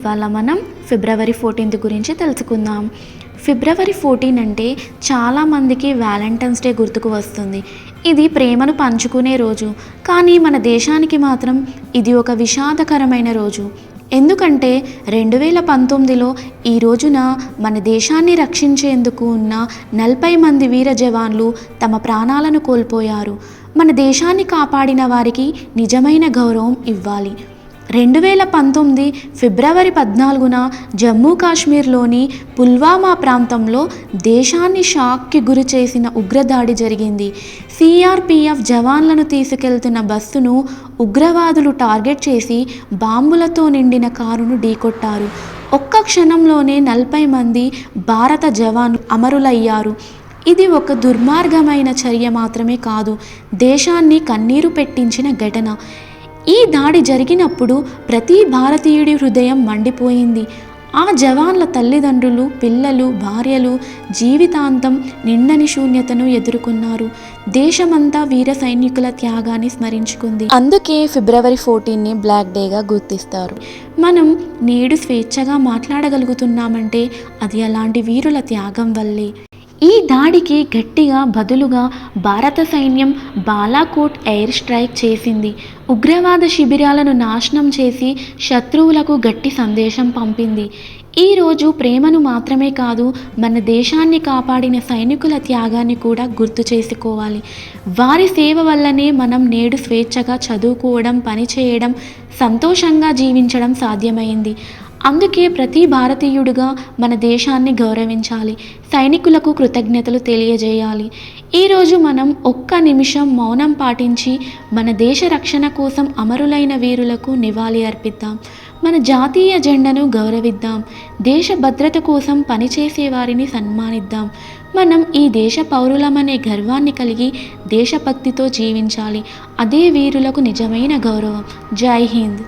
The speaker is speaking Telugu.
ఇవాళ మనం ఫిబ్రవరి 14 గురించి తెలుసుకుందాం. ఫిబ్రవరి 14 అంటే చాలామందికి వ్యాలంటైన్స్ డే గుర్తుకు వస్తుంది. ఇది ప్రేమను పంచుకునే రోజు. కానీ మన దేశానికి మాత్రం ఇది ఒక విషాదకరమైన రోజు. ఎందుకంటే 2019లో ఈ రోజున మన దేశాన్ని రక్షించేందుకు ఉన్న 40 మంది వీర జవాన్లు తమ ప్రాణాలను కోల్పోయారు. మన దేశాన్ని కాపాడిన వారికి నిజమైన గౌరవం ఇవ్వాలి. 2019 ఫిబ్రవరి 14న జమ్మూ కాశ్మీర్లోని పుల్వామా ప్రాంతంలో దేశాన్ని షాక్కి గురి చేసిన ఉగ్రదాడి జరిగింది. సిఆర్పిఎఫ్ జవాన్లను తీసుకెళ్తున్న బస్సును ఉగ్రవాదులు టార్గెట్ చేసి బాంబులతో నిండిన కారును ఢీకొట్టారు. ఒక్క క్షణంలోనే 40 మంది భారత జవాన్లు అమరులయ్యారు. ఇది ఒక దుర్మార్గమైన చర్య మాత్రమే కాదు, దేశాన్ని కన్నీరు పెట్టించిన ఘటన. ఈ దాడి జరిగినప్పుడు ప్రతి భారతీయుడి హృదయం మండిపోయింది. ఆ జవాన్ల తల్లిదండ్రులు, పిల్లలు, భార్యలు జీవితాంతం నిండని శూన్యతను ఎదుర్కొన్నారు. దేశమంతా వీర సైనికుల త్యాగాన్ని స్మరించుకుంది. అందుకే ఫిబ్రవరి 14ని బ్లాక్ డేగా గుర్తిస్తారు. మనం నేడు స్వేచ్ఛగా మాట్లాడగలుగుతున్నామంటే అది అలాంటి వీరుల త్యాగం వల్లే. ఈ దాడికి గట్టిగా బదులుగా భారత సైన్యం బాలాకోట్ ఎయిర్ స్ట్రైక్ చేసింది. ఉగ్రవాద శిబిరాలను నాశనం చేసి శత్రువులకు గట్టి సందేశం పంపింది. ఈరోజు ప్రేమను మాత్రమే కాదు, మన దేశాన్ని కాపాడిన సైనికుల త్యాగాన్ని కూడా గుర్తు చేసుకోవాలి. వారి సేవ వల్లనే మనం నేడు స్వేచ్ఛగా చదువుకోవడం, పనిచేయడం, సంతోషంగా జీవించడం సాధ్యమైంది. అందుకే ప్రతి భారతీయుడిగా మన దేశాన్ని గౌరవించాలి, సైనికులకు కృతజ్ఞతలు తెలియజేయాలి. ఈరోజు మనం ఒక్క నిమిషం మౌనం పాటించి మన దేశ రక్షణ కోసం అమరులైన వీరులకు నివాళి అర్పిద్దాం. మన జాతీయ జెండాను గౌరవిద్దాం. దేశ భద్రత కోసం పనిచేసే వారిని సన్మానిద్దాం. మనం ఈ దేశ పౌరులమనే గర్వాన్ని కలిగి దేశభక్తితో జీవించాలి. అదే వీరులకు నిజమైన గౌరవం. జై హింద్.